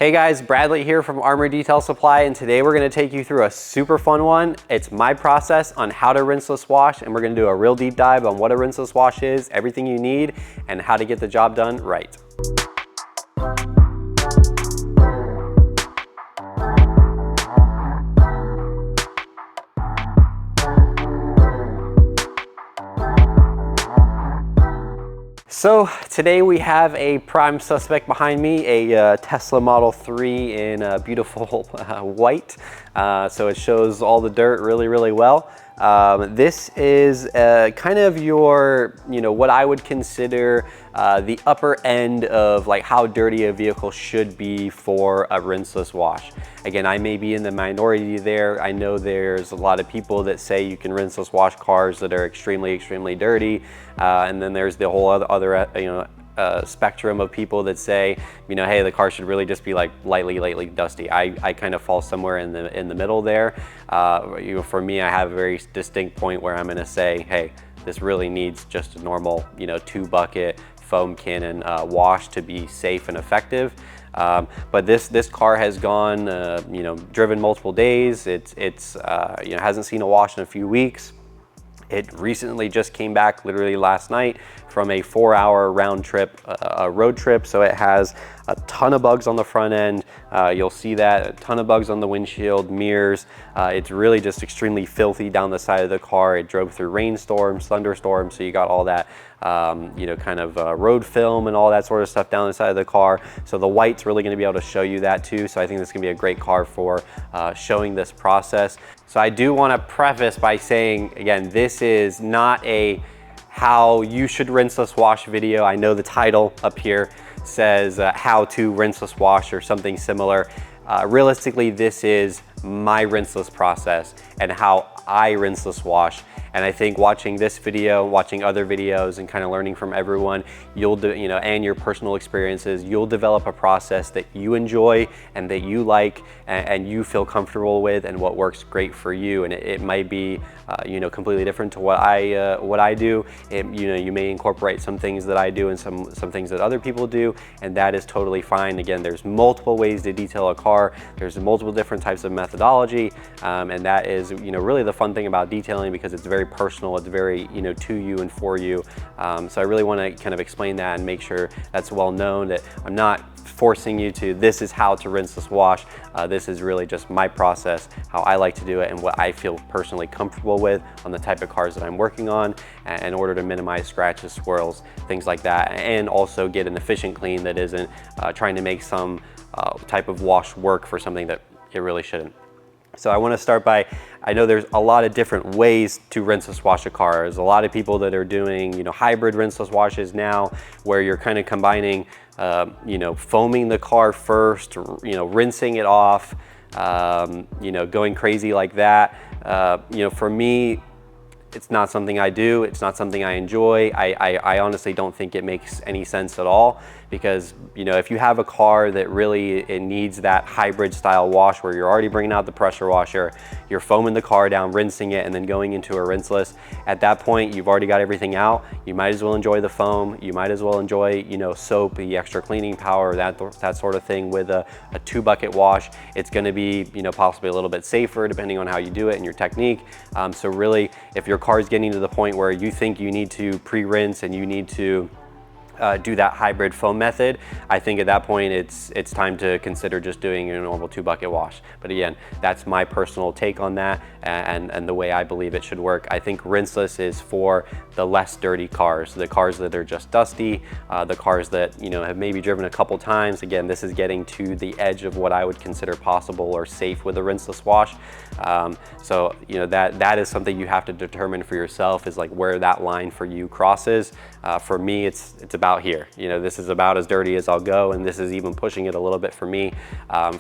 Hey guys, Bradley here from Armour Detail Supply, and today we're going to take you through a super fun one. It's my process on how to rinseless wash, and we're going to do a real deep dive on what a rinseless wash is, everything you need, and how to get the job done right. So today we have a prime suspect behind me, a Tesla Model 3 in beautiful white. So it shows all the dirt really well. This is kind of your, what I would consider the upper end of like how dirty a vehicle should be for a rinseless wash. Again, I may be in the minority there. I know there's a lot of people that say you can rinseless wash cars that are extremely dirty. And then there's the whole other spectrum of people that say, hey, the car should really just be like lightly dusty. I kind of fall somewhere in the middle there. For me, I have a very distinct point where I'm going to say, hey, this really needs just a normal, 2-bucket foam cannon wash to be safe and effective. But this car has gone, driven multiple days. It's hasn't seen a wash in a few weeks. It recently just came back literally last night from a 4-hour round trip, road trip. So it has a ton of bugs on the front end. You'll see that, a ton of bugs on the windshield, mirrors. It's really just extremely filthy down the side of the car. It drove through rainstorms, thunderstorms. So you got all that, road film and all that sort of stuff down the side of the car. So the white's really gonna be able to show you that too. So I think this is gonna be a great car for showing this process. So I do wanna preface by saying, again, this is not a how you should rinseless wash video. I know the title up here says how to rinseless wash or something similar. Realistically, this is my rinseless process and how I rinseless wash. And I think watching this video, watching other videos, and kind of learning from everyone, and your personal experiences, you'll develop a process that you enjoy and that you like and you feel comfortable with, and what works great for you. And it might be, completely different to what I do. You may incorporate some things that I do and some things that other people do, and that is totally fine. Again, there's multiple ways to detail a car. There's multiple different types of methodology, and that is, really the fun thing about detailing, because it's very personal. It's very, to you and for you. So I really want to kind of explain that and make sure that's well known, that I'm not forcing you to, this is how to rinseless wash. This is really just my process, how I like to do it, and what I feel personally comfortable with on the type of cars that I'm working on, in order to minimize scratches, swirls, things like that, and also get an efficient clean that isn't trying to make some type of wash work for something that it really shouldn't. So I want to start by, I know there's a lot of different ways to rinseless wash a car. There's a lot of people that are doing, hybrid rinseless washes now, where you're kind of combining, foaming the car first, rinsing it off, going crazy like that. For me, it's not something I do. It's not something I enjoy. I honestly don't think it makes any sense at all, because if you have a car that really it needs that hybrid style wash, where you're already bringing out the pressure washer, you're foaming the car down, rinsing it, and then going into a rinseless, at that point you've already got everything out. You might as well enjoy the foam. You might as well enjoy soap, the extra cleaning power, that sort of thing. With a 2-bucket wash, it's going to be possibly a little bit safer depending on how you do it and your technique. So really, if your car is getting to the point where you think you need to pre-rinse and you need to do that hybrid foam method, I think at that point it's time to consider just doing a normal 2-bucket wash. But again, that's my personal take on that, and the way I believe it should work. I think rinseless is for the less dirty cars, the cars that are just dusty, the cars that have maybe driven a couple times. Again, this is getting to the edge of what I would consider possible or safe with a rinseless wash. So that is something you have to determine for yourself, is like where that line for you crosses. For me, it's about here. This is about as dirty as I'll go, and this is even pushing it a little bit for me.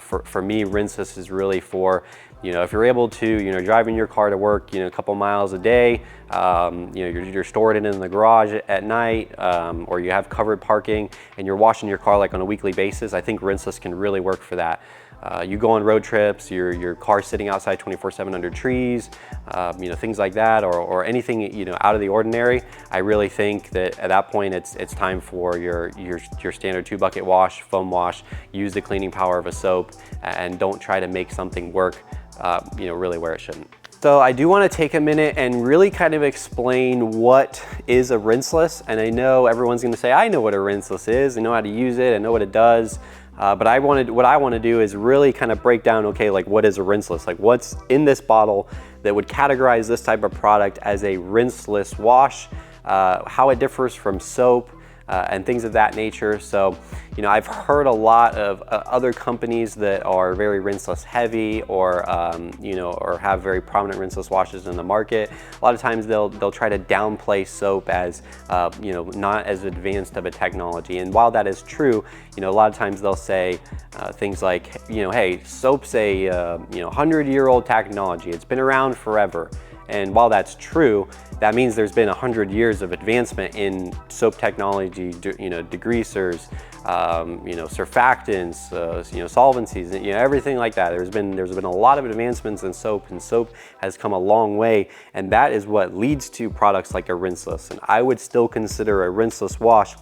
For me, rinseless is really for, if you're able to, driving your car to work, a couple miles a day, you're storing it in the garage at night, or you have covered parking and you're washing your car like on a weekly basis, I think rinseless can really work for that. You go on road trips, your car's sitting outside 24/7 under trees, things like that, or anything out of the ordinary. I really think that at that point, it's time for your standard 2-bucket wash, foam wash. Use the cleaning power of a soap, and don't try to make something work, really where it shouldn't. So I do want to take a minute and really kind of explain what is a rinseless. And I know everyone's going to say, I know what a rinseless is, I know how to use it, I know what it does. But what I want to do is really kind of break down, okay, like what is a rinseless? Like what's in this bottle that would categorize this type of product as a rinseless wash, how it differs from soap, and things of that nature. So, I've heard a lot of other companies that are very rinseless heavy, or or have very prominent rinseless washes in the market. A lot of times they'll try to downplay soap as not as advanced of a technology. And while that is true, a lot of times they'll say things like, hey, soap's a 100-year-old technology. It's been around forever. And while that's true, that means there's been 100 years of advancement in soap technology, degreasers, surfactants, solvencies, everything like that. There's been a lot of advancements in soap, and soap has come a long way, and that is what leads to products like a rinseless. And I would still consider a rinseless wash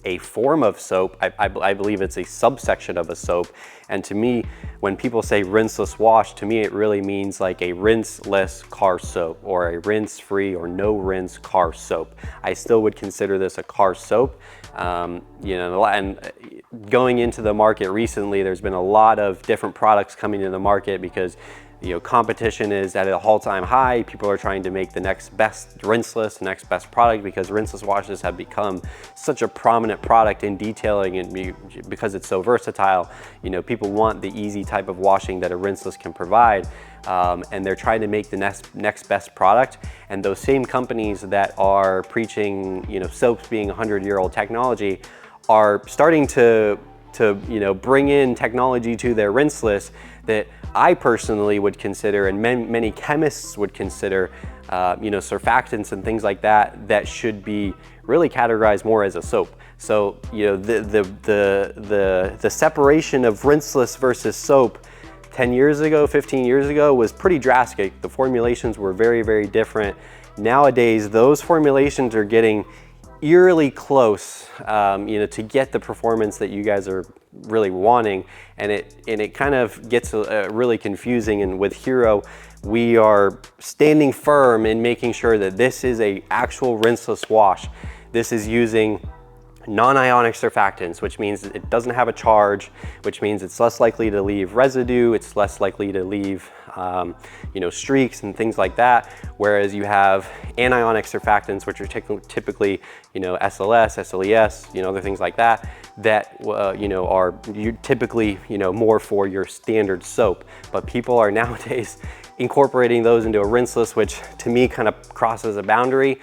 a form of soap. I believe it's a subsection of a soap. And to me, when people say rinseless wash, to me it really means like a rinseless car soap, or a rinse-free or no rinse car soap. I still would consider this a car soap. And going into the market recently, there's been a lot of different products coming to the market because competition is at an all-time high. People are trying to make the next best rinseless, the next best product, because rinseless washes have become such a prominent product in detailing, and because it's so versatile. People want the easy type of washing that a rinseless can provide, and they're trying to make the next best product. And those same companies that are preaching, soaps being 100-year-old technology, are starting to bring in technology to their rinseless that I personally would consider, and many chemists would consider, surfactants and things like that, that should be really categorized more as a soap. So, the separation of rinseless versus soap 10 years ago, 15 years ago was pretty drastic. The formulations were very, very different. Nowadays, those formulations are getting eerily close, to get the performance that you guys are really wanting, and it kind of gets really confusing. And with Hero, we are standing firm in making sure that this is a actual rinseless wash. This is using non-ionic surfactants, which means it doesn't have a charge, which means it's less likely to leave residue, it's less likely to leave streaks and things like that. Whereas you have anionic surfactants, which are typically SLS, SLES, other things like that, that are typically more for your standard soap. But people are nowadays incorporating those into a rinseless, which to me kind of crosses a boundary.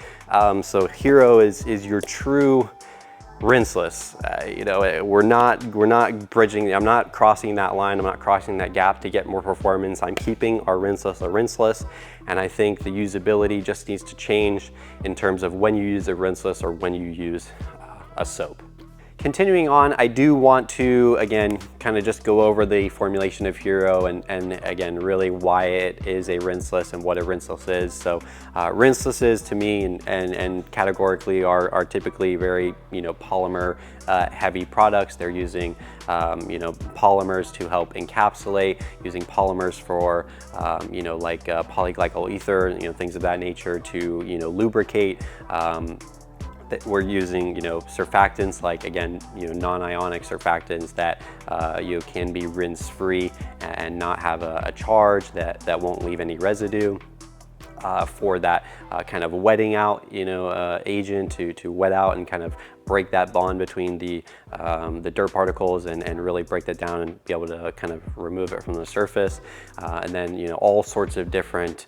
So Hero is your true rinseless. We're not bridging. I'm not crossing that line. I'm not crossing that gap to get more performance. I'm keeping our rinseless a rinseless, and I think the usability just needs to change in terms of when you use a rinseless or when you use a soap. Continuing on, I do want to, again, kind of just go over the formulation of Hero, and again, really why it is a rinseless and what a rinseless is. So rinselesses to me and categorically are typically very, polymer heavy products. They're using, polymers to help encapsulate, using polymers for, like polyglycol ether, things of that nature to, lubricate. That we're using, surfactants like, again, non-ionic surfactants that can be rinse-free and not have a charge that won't leave any residue. For that kind of wetting out, agent to wet out and kind of break that bond between the dirt particles and really break that down and be able to kind of remove it from the surface. And then, all sorts of different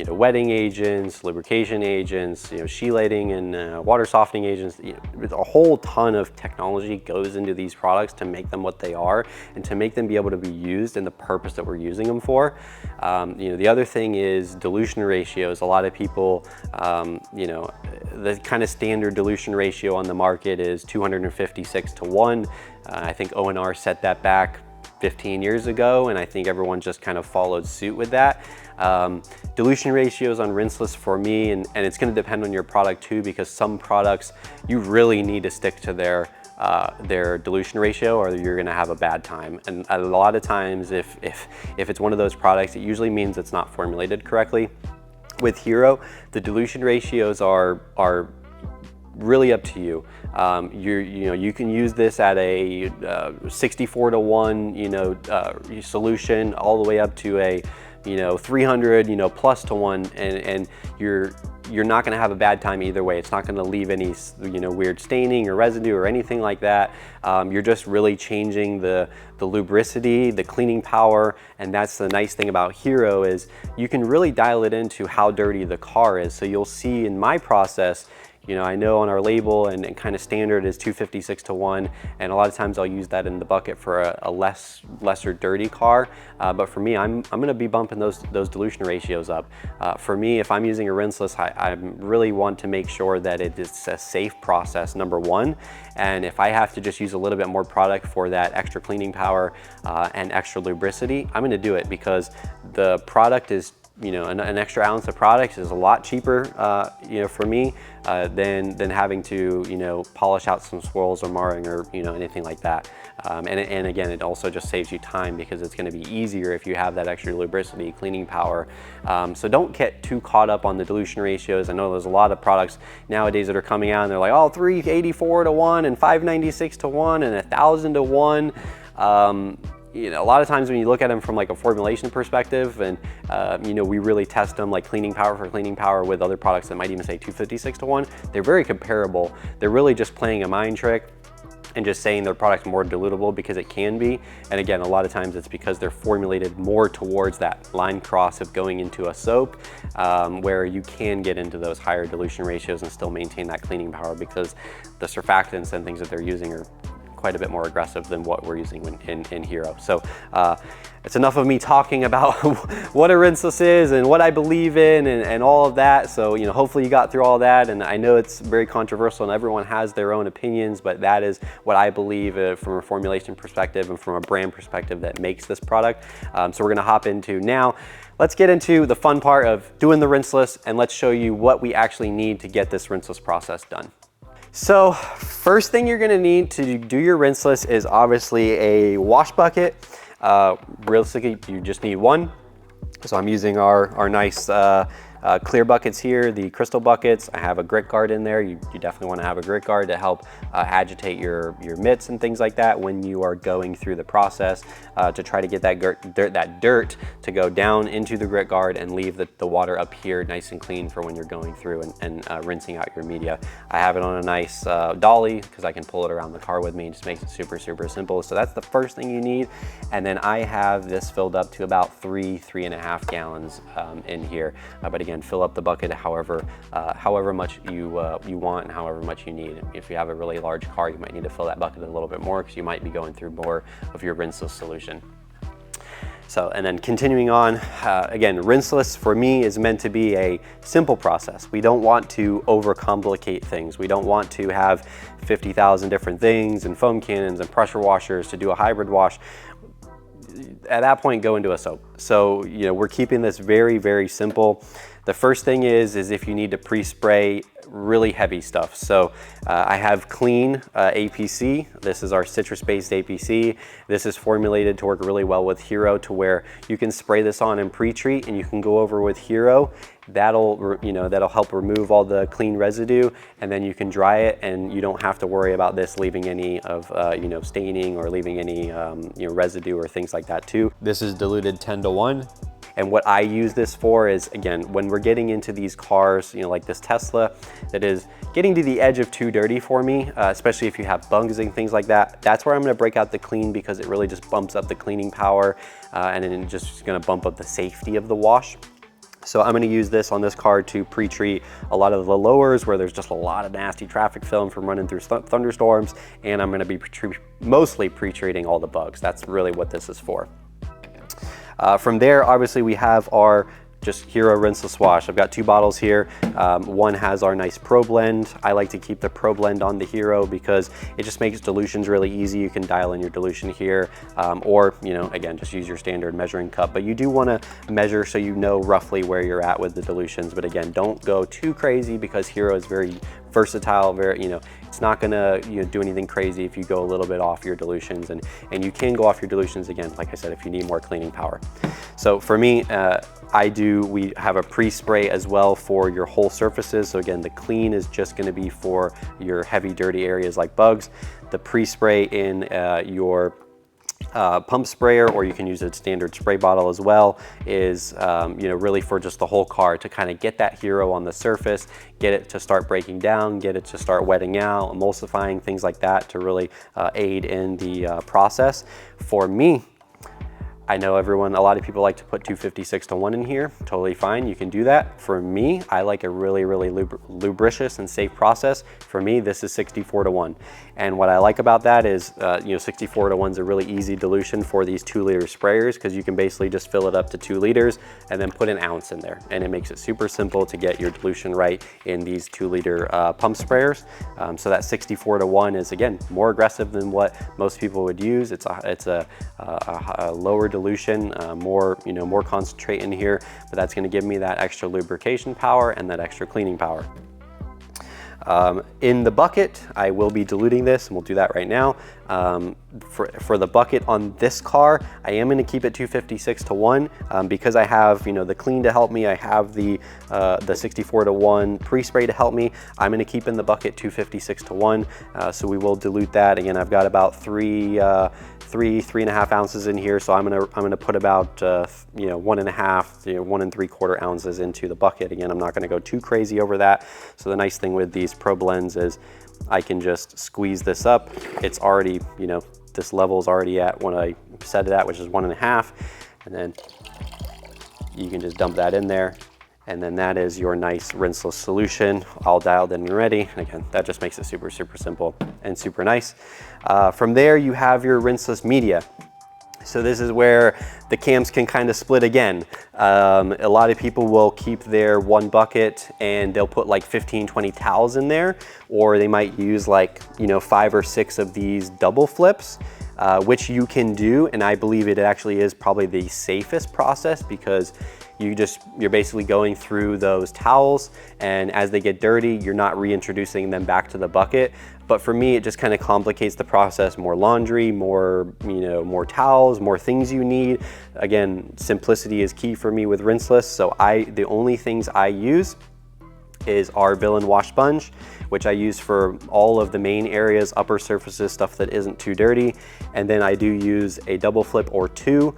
wetting agents, lubrication agents, chelating and water softening agents. A whole ton of technology goes into these products to make them what they are and to make them be able to be used in the purpose that we're using them for. The other thing is dilution ratios. A lot of people, the kind of standard dilution ratio on the market is 256 to 1. I think O&R set that back 15 years ago, and I think everyone just kind of followed suit with that. Dilution ratios on Rinseless for me, and it's going to depend on your product too, because some products you really need to stick to their dilution ratio or you're going to have a bad time. And a lot of times if it's one of those products, it usually means it's not formulated correctly. With Hero, the dilution ratios are really up to you. You can use this at a 64-to-1 solution, all the way up to a 300 plus to 1, and you're not going to have a bad time either way. It's not going to leave any weird staining or residue or anything like that. You're just really changing the lubricity, the cleaning power, and that's the nice thing about Hero is you can really dial it into how dirty the car is. So you'll see in my process, I know on our label and kind of standard is 256-to-1, and a lot of times I'll use that in the bucket for a lesser dirty car. But for me, I'm going to be bumping those dilution ratios up. For me, if I'm using a Rinseless, I really want to make sure that it is a safe process, number one. And if I have to just use a little bit more product for that extra cleaning power and extra lubricity, I'm going to do it, because the product is an extra ounce of product is a lot cheaper, for me, than having to, polish out some swirls or marring or, anything like that. And again, it also just saves you time, because it's going to be easier if you have that extra lubricity, cleaning power. So don't get too caught up on the dilution ratios. I know there's a lot of products nowadays that are coming out and they're like, oh, 384-to-1 and 596-to-1 and 1000-to-1. A lot of times when you look at them from like a formulation perspective, and we really test them like cleaning power for cleaning power with other products that might even say 256-to-1. They're very comparable. They're really just playing a mind trick and just saying their product's more dilutable, because it can be. And again, a lot of times it's because they're formulated more towards that line cross of going into a soap, where you can get into those higher dilution ratios and still maintain that cleaning power, because the surfactants and things that they're using are quite a bit more aggressive than what we're using in Hero. So it's enough of me talking about what a Rinseless is and what I believe in and all of that. So hopefully you got through all that, and I know it's very controversial and everyone has their own opinions, but that is what I believe from a formulation perspective and from a brand perspective that makes this product. So we're gonna hop into now. Let's get into the fun part of doing the Rinseless, and let's show you what we actually need to get this Rinseless process done. So first thing you're gonna need to do your Rinseless is obviously a wash bucket. Realistically, you just need one. So I'm using our nice clear buckets here, the crystal buckets. I have a grit guard in there. You definitely want to have a grit guard to help agitate your mitts and things like that when you are going through the process, to try to get that dirt to go down into the grit guard and leave the water up here nice and clean for when you're going through and rinsing out your media. I have it on a nice dolly, because I can pull it around the car with me. It just makes it super simple. So that's the first thing you need. And then I have this filled up to about 3.5 gallons in here. But again, fill up the bucket however much you want and however much you need. If you have a really large car, you might need to fill that bucket a little bit more, because you might be going through more of your Rinseless solution. So, and then continuing on, again, Rinseless for me is meant to be a simple process. We don't want to overcomplicate things. We don't want to have 50,000 different things and foam cannons and pressure washers to do a hybrid wash. At that point, go into a soap. So, we're keeping this very simple. The first thing is if you need to pre-spray really heavy stuff. So I have clean APC. This is our citrus-based APC. This is formulated to work really well with Hero, to where you can spray this on and pre-treat, and you can go over with Hero. That'll help remove all the clean residue, and then you can dry it, and you don't have to worry about this leaving any of staining or leaving any residue or things like that too. This is diluted 10-to-1. And what I use this for is, again, when we're getting into these cars, like this Tesla, that is getting to the edge of too dirty for me, especially if you have bugs and things like that. That's where I'm gonna break out the clean, because it really just bumps up the cleaning power, and then it's just gonna bump up the safety of the wash. So I'm gonna use this on this car to pre-treat a lot of the lowers where there's just a lot of nasty traffic film from running through thunderstorms, and I'm gonna be mostly pre-treating all the bugs. That's really what this is for. From there, obviously, we have our just Hero Rinseless Wash. I've got 2 bottles here. One has our nice Pro Blend. I like to keep the Pro Blend on the Hero because it just makes dilutions really easy. You can dial in your dilution here, or, you know, again, just use your standard measuring cup. But you do want to measure so you know roughly where you're at with the dilutions. But again, don't go too crazy because Hero is very versatile, very, you know, it's not gonna, you know, do anything crazy if you go a little bit off your dilutions, and you can go off your dilutions again, like I said, if you need more cleaning power. So for me, we have a pre-spray as well for your whole surfaces. So again, the clean is just gonna be for your heavy, dirty areas like bugs. The pre-spray in your pump sprayer, or you can use a standard spray bottle as well, is you know, really for just the whole car to kind of get that Hero on the surface, get it to start breaking down, get it to start wetting out, emulsifying, things like that, to really aid in the process. For me, I know a lot of people like to put 256-to-1 in here. Totally fine, you can do that. For me, I like a really, really lubricious and safe process. For me, this is 64-to-1. And what I like about that is, you know, 64-to-1 is a really easy dilution for these 2-liter sprayers, because you can basically just fill it up to 2 liters and then put an ounce in there. And it makes it super simple to get your dilution right in these 2-liter pump sprayers. So that 64-to-1 is, again, more aggressive than what most people would use. It's a lower dilution, more, you know, more concentrate in here, but that's going to give me that extra lubrication power and that extra cleaning power. In the bucket, I will be diluting this, and we'll do that right now. For the bucket on this car, I am going to keep it 256-to-1 because I have, you know, the clean to help me. I have the 64-to-1 pre-spray to help me. I'm going to keep in the bucket 256-to-1, so we will dilute that. Again, I've got about 3.5 ounces in here, so I'm gonna put about you know, 1.5, you know, 1 3/4 ounces into the bucket. Again, I'm not gonna go too crazy over that. So the nice thing with these Pro Blends is I can just squeeze this up. It's already, you know, this level is already at what I set it at, which is 1.5, and then you can just dump that in there. And then that is your nice rinseless solution, all dialed in and ready. And again, that just makes it super, super simple and super nice. From there, you have your rinseless media. So this is where the camps can kind of split again. A lot of people will keep their 1 bucket and they'll put like 15, 20 towels in there, or they might use like, you know, 5 or 6 of these double flips. Which you can do, and I believe it actually is probably the safest process, because you're basically going through those towels, and as they get dirty, you're not reintroducing them back to the bucket. But for me, it just kind of complicates the process. More laundry, more, you know, more towels, more things you need. Again, simplicity is key for me with Rinseless. So the only things I use is our Villain Wash Sponge, which I use for all of the main areas, upper surfaces, stuff that isn't too dirty. And then I do use a double flip or 2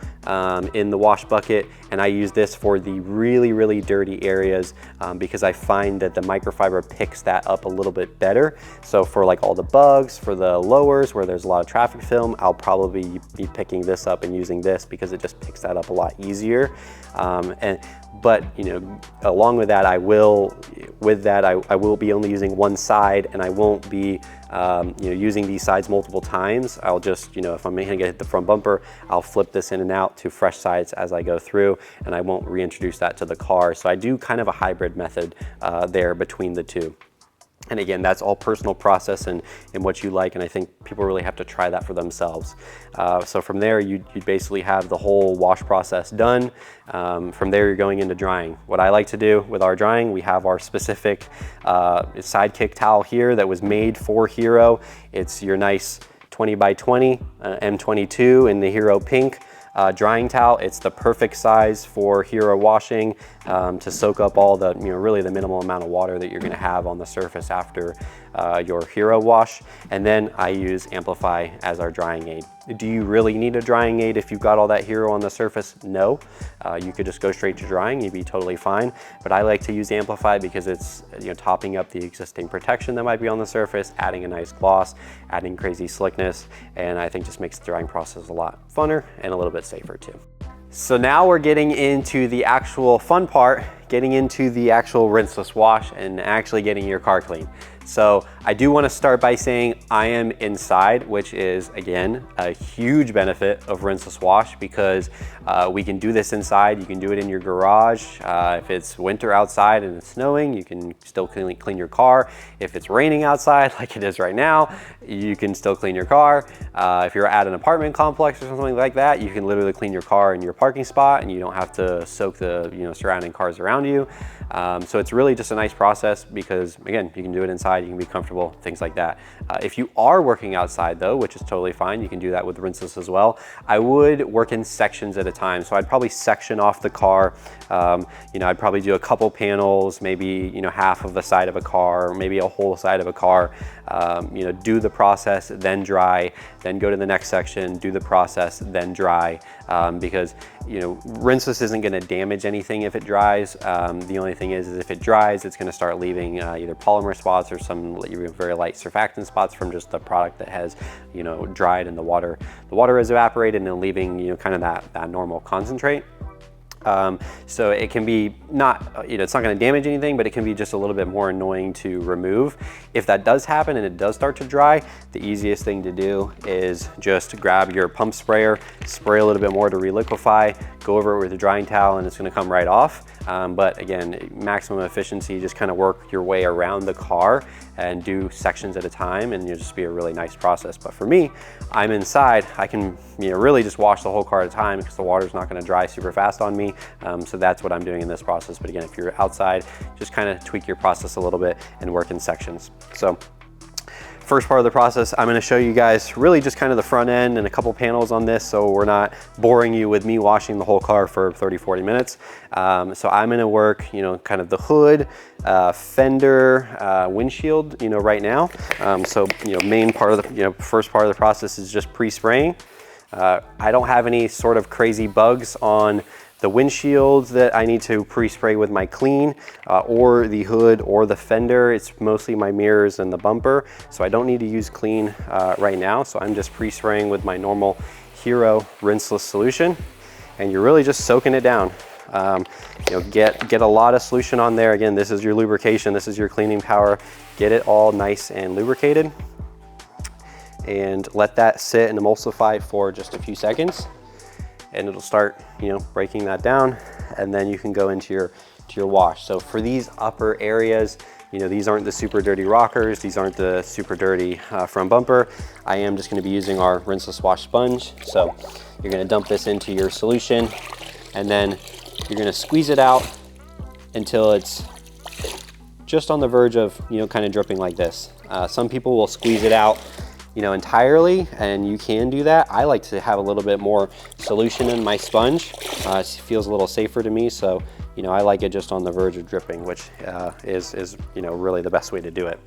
in the wash bucket, and I use this for the really, really dirty areas because I find that the microfiber picks that up a little bit better. So for like all the bugs, for the lowers where there's a lot of traffic film, I'll probably be picking this up and using this because it just picks that up a lot easier. But you know, along with that, I will be only using one side, and I won't be you know, using these sides multiple times. I'll just, you know, if I'm gonna hit the front bumper, I'll flip this in and out to fresh sides as I go through, and I won't reintroduce that to the car. So I do kind of a hybrid method there between the two. And again, that's all personal process and what you like, and I think people really have to try that for themselves. So from there, you basically have the whole wash process done. From there, you're going into drying. What I like to do with our drying, we have our specific sidekick towel here that was made for Hero. It's your nice 20 by 20 M22 in the Hero pink. Drying towel. It's the perfect size for Hero washing to soak up all the, you know, really the minimal amount of water that you're going to have on the surface after your Hero wash. And then I use Amplify as our drying aid. Do you really need a drying aid if you've got all that Hero on the surface? No. You could just go straight to drying, you'd be totally fine. But I like to use Amplify because it's, you know, topping up the existing protection that might be on the surface, adding a nice gloss, adding crazy slickness, and I think just makes the drying process a lot funner and a little bit safer too. So now we're getting into the actual fun part, getting into the actual rinseless wash and actually getting your car clean. So I do want to start by saying I am inside, which is again a huge benefit of rinseless wash, because we can do this inside. You can do it in your garage. If it's winter outside and it's snowing, you can still clean your car. If it's raining outside like it is right now, you can still clean your car. If you're at an apartment complex or something like that, you can literally clean your car in your parking spot and you don't have to soak the surrounding cars around you. So it's really just a nice process because, again, you can do it inside, you can be comfortable, things like that. If you are working outside though, which is totally fine, you can do that with rinseless as well. I would work in sections at a time. So I'd probably section off the car. I'd probably do a couple panels, maybe half of the side of a car, or maybe a whole side of a car. Do the process, then dry, then go to the next section, do the process, then dry, because rinseless isn't going to damage anything if it dries. The only thing is if it dries, it's going to start leaving either polymer spots or some very light surfactant spots from just the product that has dried and the water has evaporated, and then leaving kind of that normal concentrate. So it can be it's not going to damage anything, but it can be just a little bit more annoying to remove. If that does happen and it does start to dry, the easiest thing to do is just grab your pump sprayer, spray a little bit more to reliquify, go over it with a drying towel, and it's going to come right off. But again, maximum efficiency, just kind of work your way around the car and do sections at a time, and it'll just be a really nice process. But for me, I'm inside, I can really just wash the whole car at a time because the water's not going to dry super fast on me. So that's what I'm doing in this process. But again, if you're outside, just kind of tweak your process a little bit and work in sections. So first part of the process, I'm going to show you guys really just kind of the front end and a couple panels on this, so we're not boring you with me washing the whole car for 30-40 minutes. So I'm going to work kind of the hood, fender, windshield right now. So main part of the first part of the process is just pre-spraying. I don't have any sort of crazy bugs on the windshield that I need to pre-spray with my clean, or the hood or the fender. It's mostly my mirrors and the bumper, so I don't need to use clean right now. So I'm just pre-spraying with my normal Hero rinseless solution, and you're really just soaking it down. Get a lot of solution on there. Again, this is your lubrication, this is your cleaning power. Get it all nice and lubricated, and let that sit and emulsify for just a few seconds, and it'll start breaking that down, and then you can go into your wash. So for these upper areas, these aren't the super dirty rockers, these aren't the super dirty front bumper. I am just going to be using our rinseless wash sponge. So you're going to dump this into your solution, and then you're going to squeeze it out until it's just on the verge of kind of dripping like this. Some people will squeeze it out entirely, and you can do that. I like to have a little bit more solution in my sponge. It feels a little safer to me, so I like it just on the verge of dripping, which is really the best way to do it.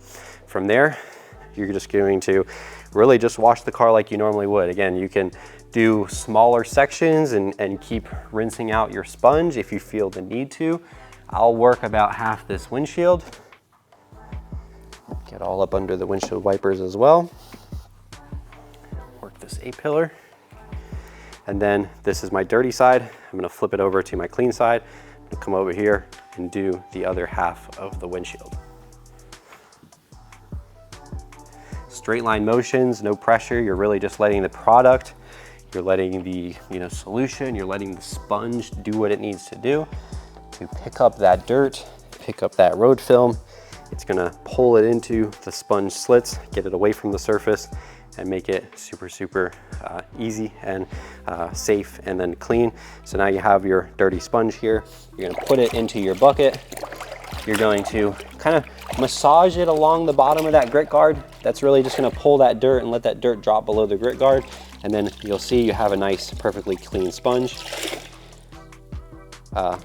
From there, you're just going to really just wash the car like you normally would. Again, you can do smaller sections and keep rinsing out your sponge if you feel the need to. I'll work about half this windshield. Get all up under the windshield wipers as well. This A-pillar, and then this is my dirty side. I'm going to flip it over to my clean side. I'm going to come over here and do the other half of the windshield. Straight line motions, no pressure. You're really just letting the product, you're letting the solution, you're letting the sponge do what it needs to do to pick up that dirt, pick up that road film. It's going to pull it into the sponge slits, get it away from the surface, and make it super easy and safe and then clean. So now you have your dirty sponge here. You're going to put it into your bucket. You're going to kind of massage it along the bottom of that grit guard. That's really just going to pull that dirt and let that dirt drop below the grit guard, and then you'll see you have a nice perfectly clean sponge.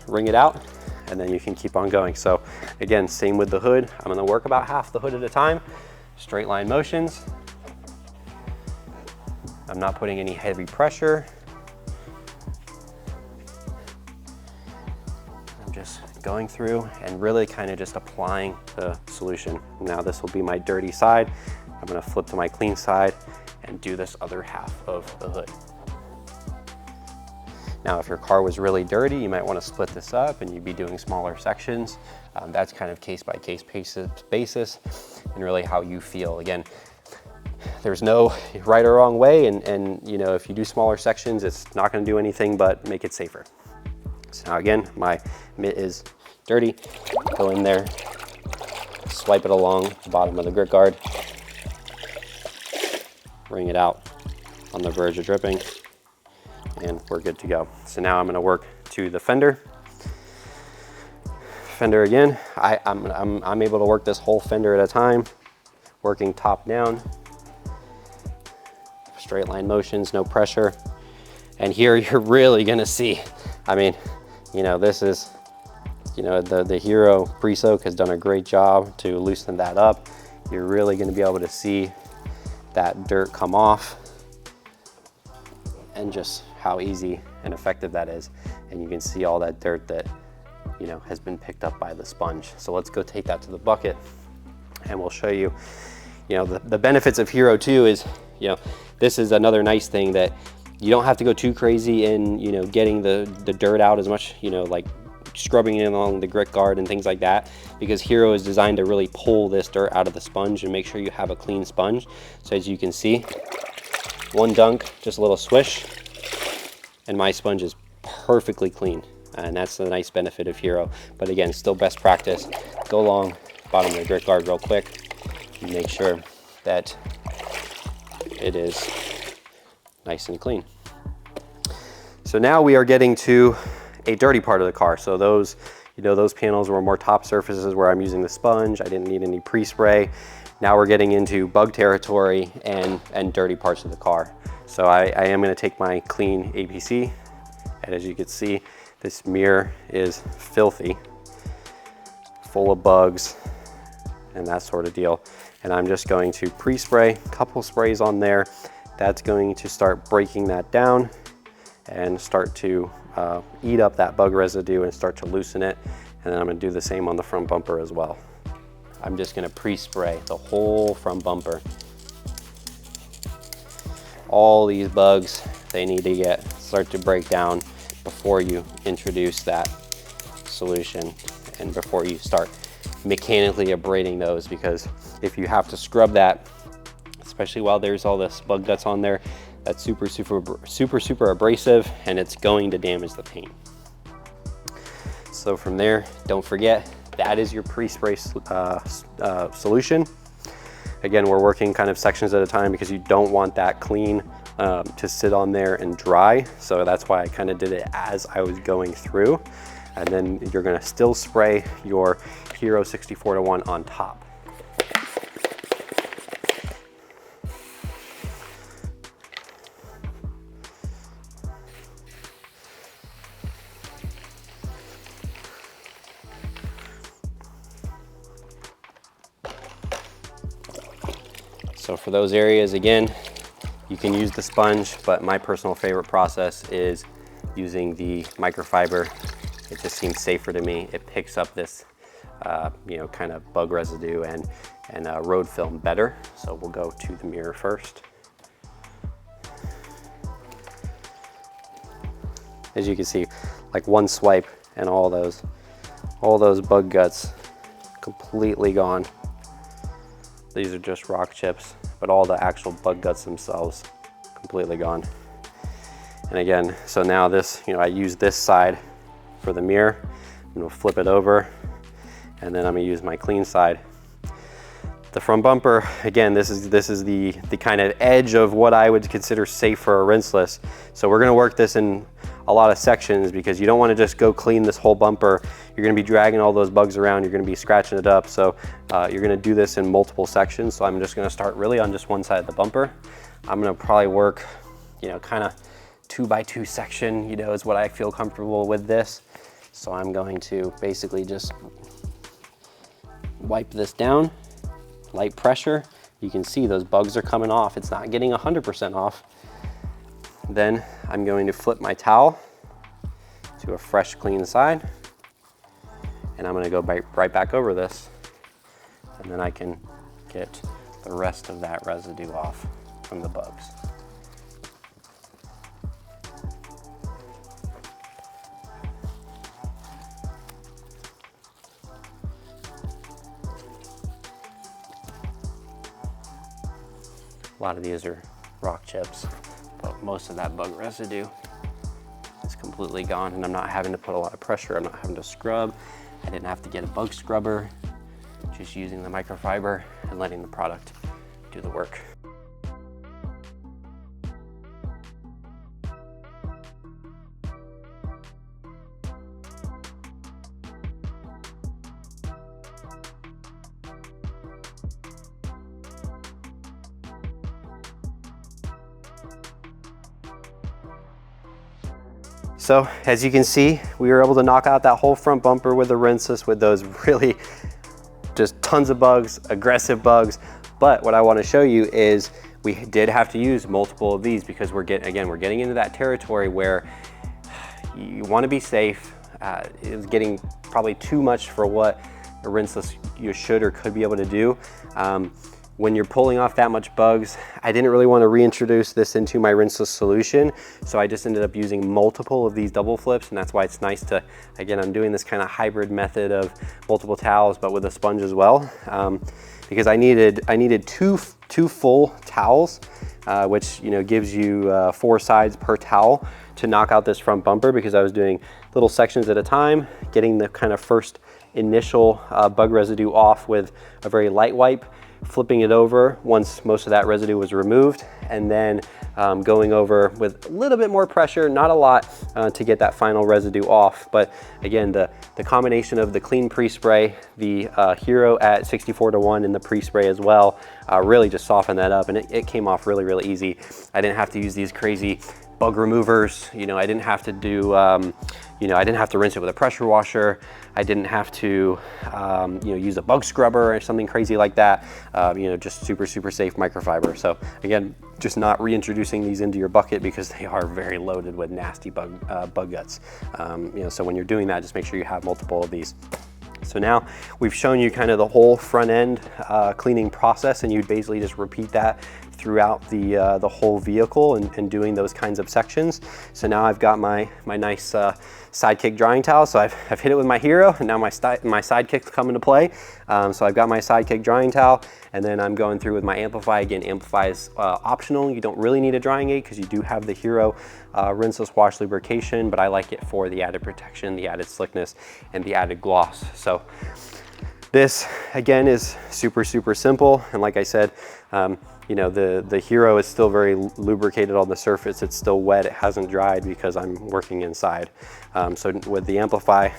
Wring it out, and then you can keep on going. So again, same with the hood. I'm going to work about half the hood at a time. Straight line motions. I'm not putting any heavy pressure. I'm just going through and really kind of just applying the solution. Now this will be my dirty side. I'm going to flip to my clean side and do this other half of the hood. Now, if your car was really dirty, you might want to split this up and you'd be doing smaller sections. That's kind of case by case basis. and really how you feel. Again, there's no right or wrong way, and you know, if you do smaller sections, it's not going to do anything but make it safer. So now again, my mitt is dirty. Go in there, swipe it along the bottom of the grit guard, wring it out on the verge of dripping, and we're good to go. So now I'm going to work to the fender. Fender again, I'm able to work this whole fender at a time, working top down, straight line motions, no pressure. And here you're really gonna see, I mean, you know, this is, you know, the Hero pre-soak has done a great job to loosen that up. You're really gonna be able to see that dirt come off and just how easy and effective that is. And you can see all that dirt that, you know, has been picked up by the sponge. So let's go take that to the bucket and we'll show you, you know, the benefits of Hero 2 is, you know, this is another nice thing that you don't have to go too crazy in, you know, getting the dirt out as much, you know, like scrubbing it along the grit guard and things like that, because Hero is designed to really pull this dirt out of the sponge and make sure you have a clean sponge. So as you can see, one dunk, just a little swish, and my sponge is perfectly clean. And that's the nice benefit of Hero. But again, still best practice. Go along bottom of the grit guard real quick and make sure that it is nice and clean. So now we are getting to a dirty part of the car. So those, you know, those panels were more top surfaces where I'm using the sponge. I didn't need any pre-spray. Now we're getting into bug territory and dirty parts of the car. So I am going to take my clean APC, and as you can see, this mirror is filthy, full of bugs and that sort of deal. And I'm just going to pre-spray, a couple sprays on there. That's going to start breaking that down and start to eat up that bug residue and start to loosen it. And then I'm gonna do the same on the front bumper as well. I'm just gonna pre-spray the whole front bumper. All these bugs, they need to start to break down before you introduce that solution and before you start mechanically abrading those, because if you have to scrub that, especially while there's all this bug guts on there, that's super abrasive, and it's going to damage the paint. So from there, don't forget, that is your pre-spray solution. Again, we're working kind of sections at a time because you don't want that clean to sit on there and dry. So that's why I kind of did it as I was going through. And then you're gonna still spray your Hero 64-1 on top. So for those areas, again, you can use the sponge, but my personal favorite process is using the microfiber. It just seems safer to me. It picks up this, you know, kind of bug residue and road film better. So we'll go to the mirror first. As you can see, like one swipe and all those bug guts completely gone. These are just rock chips, but all the actual bug guts themselves completely gone. And again, so now this, you know, I use this side for the mirror. I'm gonna flip it over, and then I'm gonna use my clean side. The front bumper, again, this is the kind of edge of what I would consider safe for a rinseless. So we're gonna work this in a lot of sections because you don't wanna just go clean this whole bumper. You're gonna be dragging all those bugs around, you're gonna be scratching it up. So you're gonna do this in multiple sections. So I'm just gonna start really on just one side of the bumper. I'm gonna probably work, you know, kind of 2x2 section, you know, is what I feel comfortable with this. So I'm going to basically just wipe this down, light pressure. You can see those bugs are coming off. It's not getting 100% off. Then I'm going to flip my towel to a fresh, clean side, and I'm gonna go right back over this, and then I can get the rest of that residue off from the bugs. A lot of these are rock chips, but most of that bug residue is completely gone, and I'm not having to put a lot of pressure. I'm not having to scrub. I didn't have to get a bug scrubber, just using the microfiber and letting the product do the work. So as you can see, we were able to knock out that whole front bumper with the Rinseless with those really just tons of bugs, aggressive bugs. But what I want to show you is we did have to use multiple of these because we're getting into that territory where you want to be safe. It was getting probably too much for what a Rinseless you should or could be able to do. When you're pulling off that much bugs, I didn't really want to reintroduce this into my Rinseless solution, so I just ended up using multiple of these double flips, and that's why it's nice to, again, I'm doing this kind of hybrid method of multiple towels, but with a sponge as well, because I needed two full towels, which gives you 4 sides per towel to knock out this front bumper, because I was doing little sections at a time, getting the kind of first initial bug residue off with a very light wipe, flipping it over once most of that residue was removed, and then going over with a little bit more pressure, not a lot, to get that final residue off. But again, the combination of the clean pre-spray, the Hero at 64:1 in the pre-spray as well, really just softened that up, and it came off really, really easy. I didn't have to use these crazy bug removers. I didn't have to do, I didn't have to rinse it with a pressure washer. I didn't have to, use a bug scrubber or something crazy like that. Just super, super safe microfiber. So again, just not reintroducing these into your bucket because they are very loaded with nasty bug guts. So when you're doing that, just make sure you have multiple of these. So now we've shown you kind of the whole front end cleaning process, and you basically just repeat that throughout the whole vehicle and doing those kinds of sections. So now I've got my nice Sidekick drying towel. So I've hit it with my Hero, and now my Sidekick's come into play. So I've got my Sidekick drying towel, and then I'm going through with my Amplify. Again, Amplify is optional. You don't really need a drying aid because you do have the Hero Rinseless wash lubrication, but I like it for the added protection, the added slickness, and the added gloss. So this again is super, super simple. And like I said, the Hero is still very lubricated on the surface. It's still wet. It hasn't dried because I'm working inside. So with the Amplify,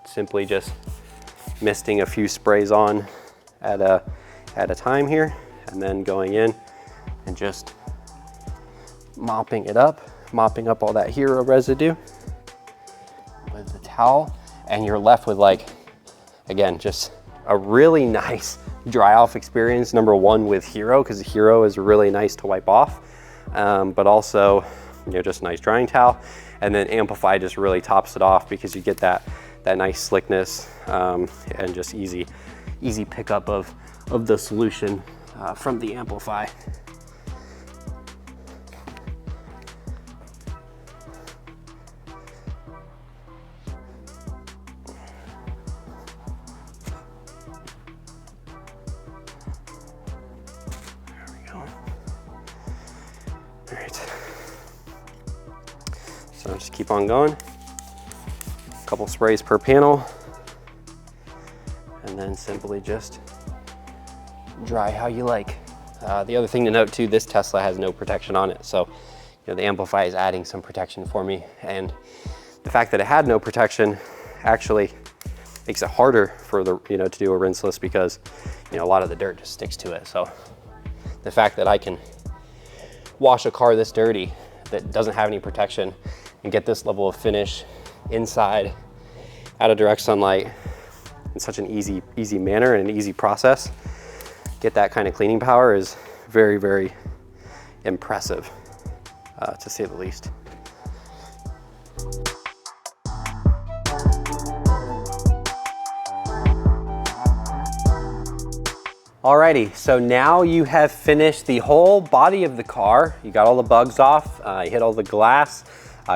simply just misting a few sprays on at a time here, and then going in and just mopping up all that Hero residue with the towel, and you're left with, like, again, just a really nice dry off experience. Number one with Hero, because the Hero is really nice to wipe off, but also just a nice drying towel. And then Amplify just really tops it off because you get that nice slickness and just easy pickup of the solution from the Amplify. All right, so just keep on going. A couple sprays per panel, and then simply just dry how you like. The other thing to note too, this Tesla has no protection on it, so the Amplify is adding some protection for me, and the fact that it had no protection actually makes it harder for the to do a rinseless, because a lot of the dirt just sticks to it. So the fact that I can wash a car this dirty that doesn't have any protection and get this level of finish inside out of direct sunlight in such an easy manner and an easy process, get that kind of cleaning power is very, very impressive, to say the least. Alrighty, so now you have finished the whole body of the car. You got all the bugs off, you hit all the glass,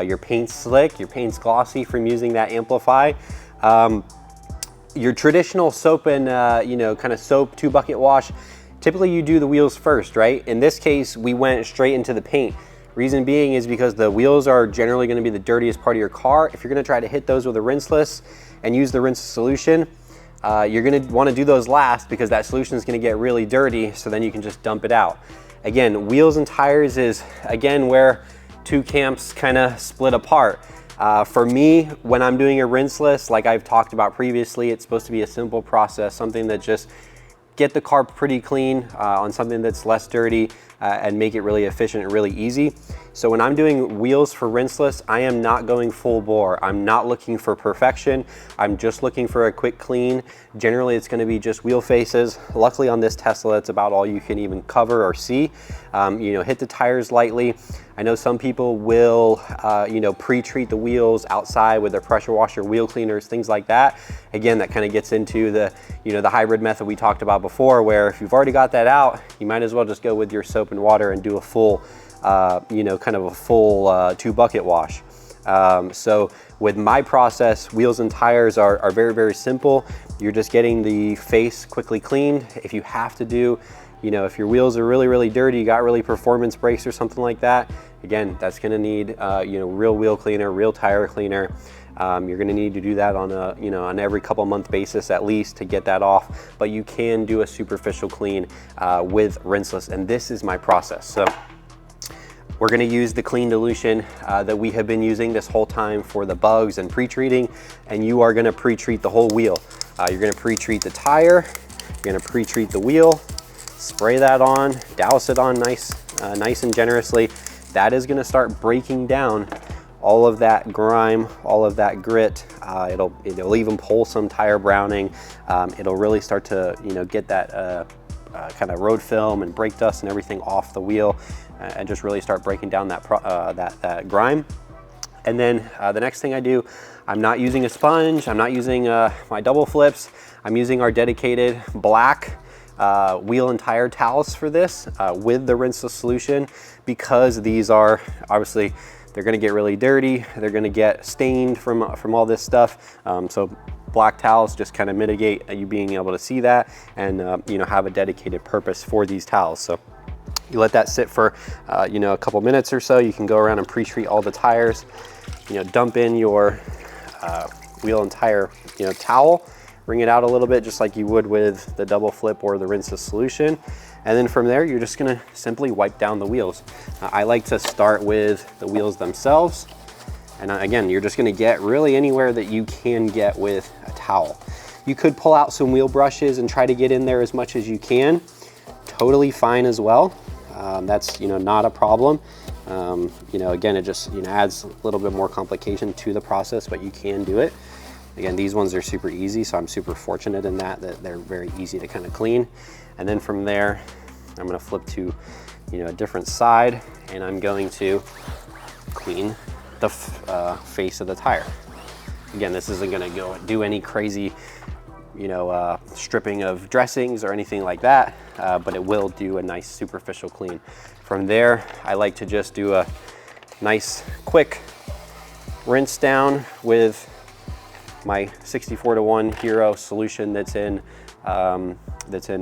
your paint's slick, your paint's glossy from using that Amplify. Your traditional soap and kind of soap 2-bucket wash typically you do the wheels first, right? In this case, we went straight into the paint. Reason being is because the wheels are generally gonna be the dirtiest part of your car. If you're gonna try to hit those with a rinseless and use the rinseless solution, you're gonna wanna do those last because that solution is gonna get really dirty, so then you can just dump it out. Again, wheels and tires is, again, where two camps kind of split apart. For me, when I'm doing a rinseless, like I've talked about previously, it's supposed to be a simple process, something that just get the car pretty clean on something that's less dirty and make it really efficient and really easy. So when I'm doing wheels for rinseless, I am not going full bore. I'm not looking for perfection. I'm just looking for a quick clean. Generally, it's gonna be just wheel faces. Luckily on this Tesla, it's about all you can even cover or see. You know, hit the tires lightly. I know some people will, you know, pre-treat the wheels outside with their pressure washer, wheel cleaners, things like that. Again, that kind of gets into the, you know, the hybrid method we talked about before, where if you've already got that out, you might as well just go with your soap and water and do a full, you know, kind of a full 2-bucket wash. So with my process, wheels and tires are very, very simple. You're just getting the face quickly cleaned. If you have to do, you know, if your wheels are really, really dirty, you got really performance brakes or something like that, again, that's gonna need, you know, real wheel cleaner, real tire cleaner. You're gonna need to do that on a, you know, on every couple month basis at least to get that off, but you can do a superficial clean with rinseless, and this is my process. So we're gonna use the clean dilution that we have been using this whole time for the bugs and pre-treating, and you are gonna pre-treat the whole wheel. You're gonna pre-treat the tire, you're gonna pre-treat the wheel, spray that on, douse it on nice and generously. That is gonna start breaking down all of that grime, all of that grit. It'll even pull some tire browning. It'll really start to, you know, get that kind of road film and brake dust and everything off the wheel, and just really start breaking down that grime. And then the next thing I do, I'm not using a sponge, I'm not using my double flips, I'm using our dedicated black wheel and tire towels for this with the rinseless solution, because these are obviously, they're gonna get really dirty, they're gonna get stained from all this stuff. So black towels just kind of mitigate you being able to see that, and you know, have a dedicated purpose for these towels. So you let that sit for you know, a couple minutes or so. You can go around and pre-treat all the tires, you know, dump in your wheel and tire, you know, towel, wring it out a little bit just like you would with the double flip or the rinseless solution. And then from there, you're just gonna simply wipe down the wheels. I like to start with the wheels themselves. And again, you're just gonna get really anywhere that you can get with a towel. You could pull out some wheel brushes and try to get in there as much as you can. Totally fine as well. That's, you know, not a problem. You know, again, it just, you know, adds a little bit more complication to the process, but you can do it. Again, these ones are super easy, so I'm super fortunate in that they're very easy to kind of clean. And then from there, I'm gonna flip to, you know, a different side, and I'm going to clean the face of the tire. Again, this isn't gonna go do any crazy, you know, stripping of dressings or anything like that, but it will do a nice superficial clean. From there, I like to just do a nice quick rinse down with my 64-to-1 Hero solution that's in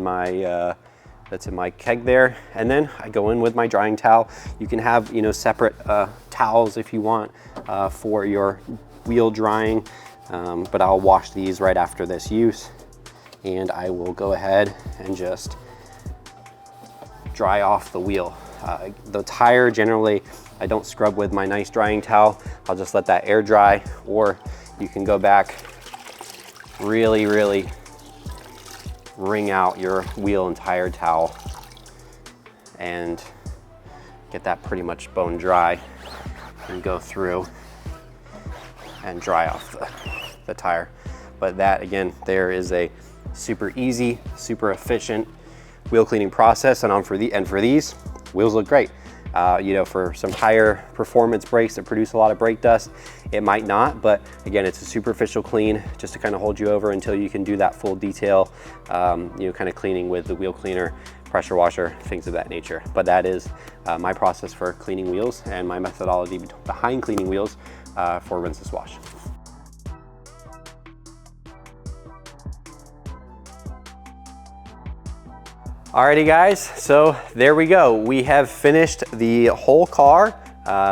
my keg there. And then I go in with my drying towel. You can have, you know, separate towels if you want for your wheel drying, but I'll wash these right after this use, and I will go ahead and just dry off the wheel. The tire, generally, I don't scrub with my nice drying towel. I'll just let that air dry, or you can go back, really, really wring out your wheel and tire towel and get that pretty much bone dry, and go through and dry off the tire. But that, again, there is a super easy, super efficient wheel cleaning process, and for these, wheels look great. You know, for some higher performance brakes that produce a lot of brake dust, it might not, but again, it's a superficial clean just to kind of hold you over until you can do that full detail, you know, kind of cleaning with the wheel cleaner, pressure washer, things of that nature. But that is my process for cleaning wheels and my methodology behind cleaning wheels for rinseless wash. Alrighty guys, so there we go. We have finished the whole car.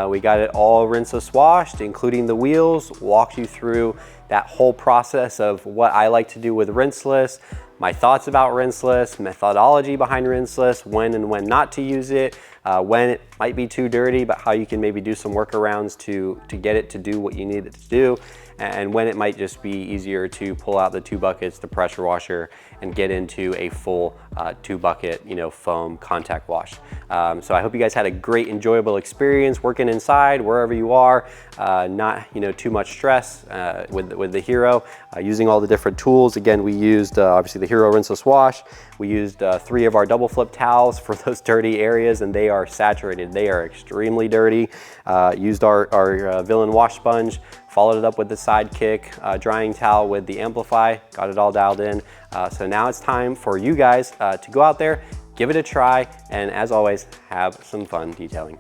We got it all rinseless washed, including the wheels, walked you through that whole process of what I like to do with rinseless, my thoughts about rinseless, methodology behind rinseless, when and when not to use it, when it might be too dirty, but how you can maybe do some workarounds to get it to do what you need it to do, and when it might just be easier to pull out the 2 buckets, the pressure washer, and get into a full 2 bucket, foam contact wash. So I hope you guys had a great, enjoyable experience working inside, wherever you are, not too much stress with the Hero, using all the different tools. Again, we used obviously the Hero Rinseless Wash. We used 3 of our double flip towels for those dirty areas, and they are saturated. They are extremely dirty. Used our Villain wash sponge, followed it up with the Sidekick drying towel with the Amplify, got it all dialed in. So now it's time for you guys to go out there, give it a try, and as always, have some fun detailing.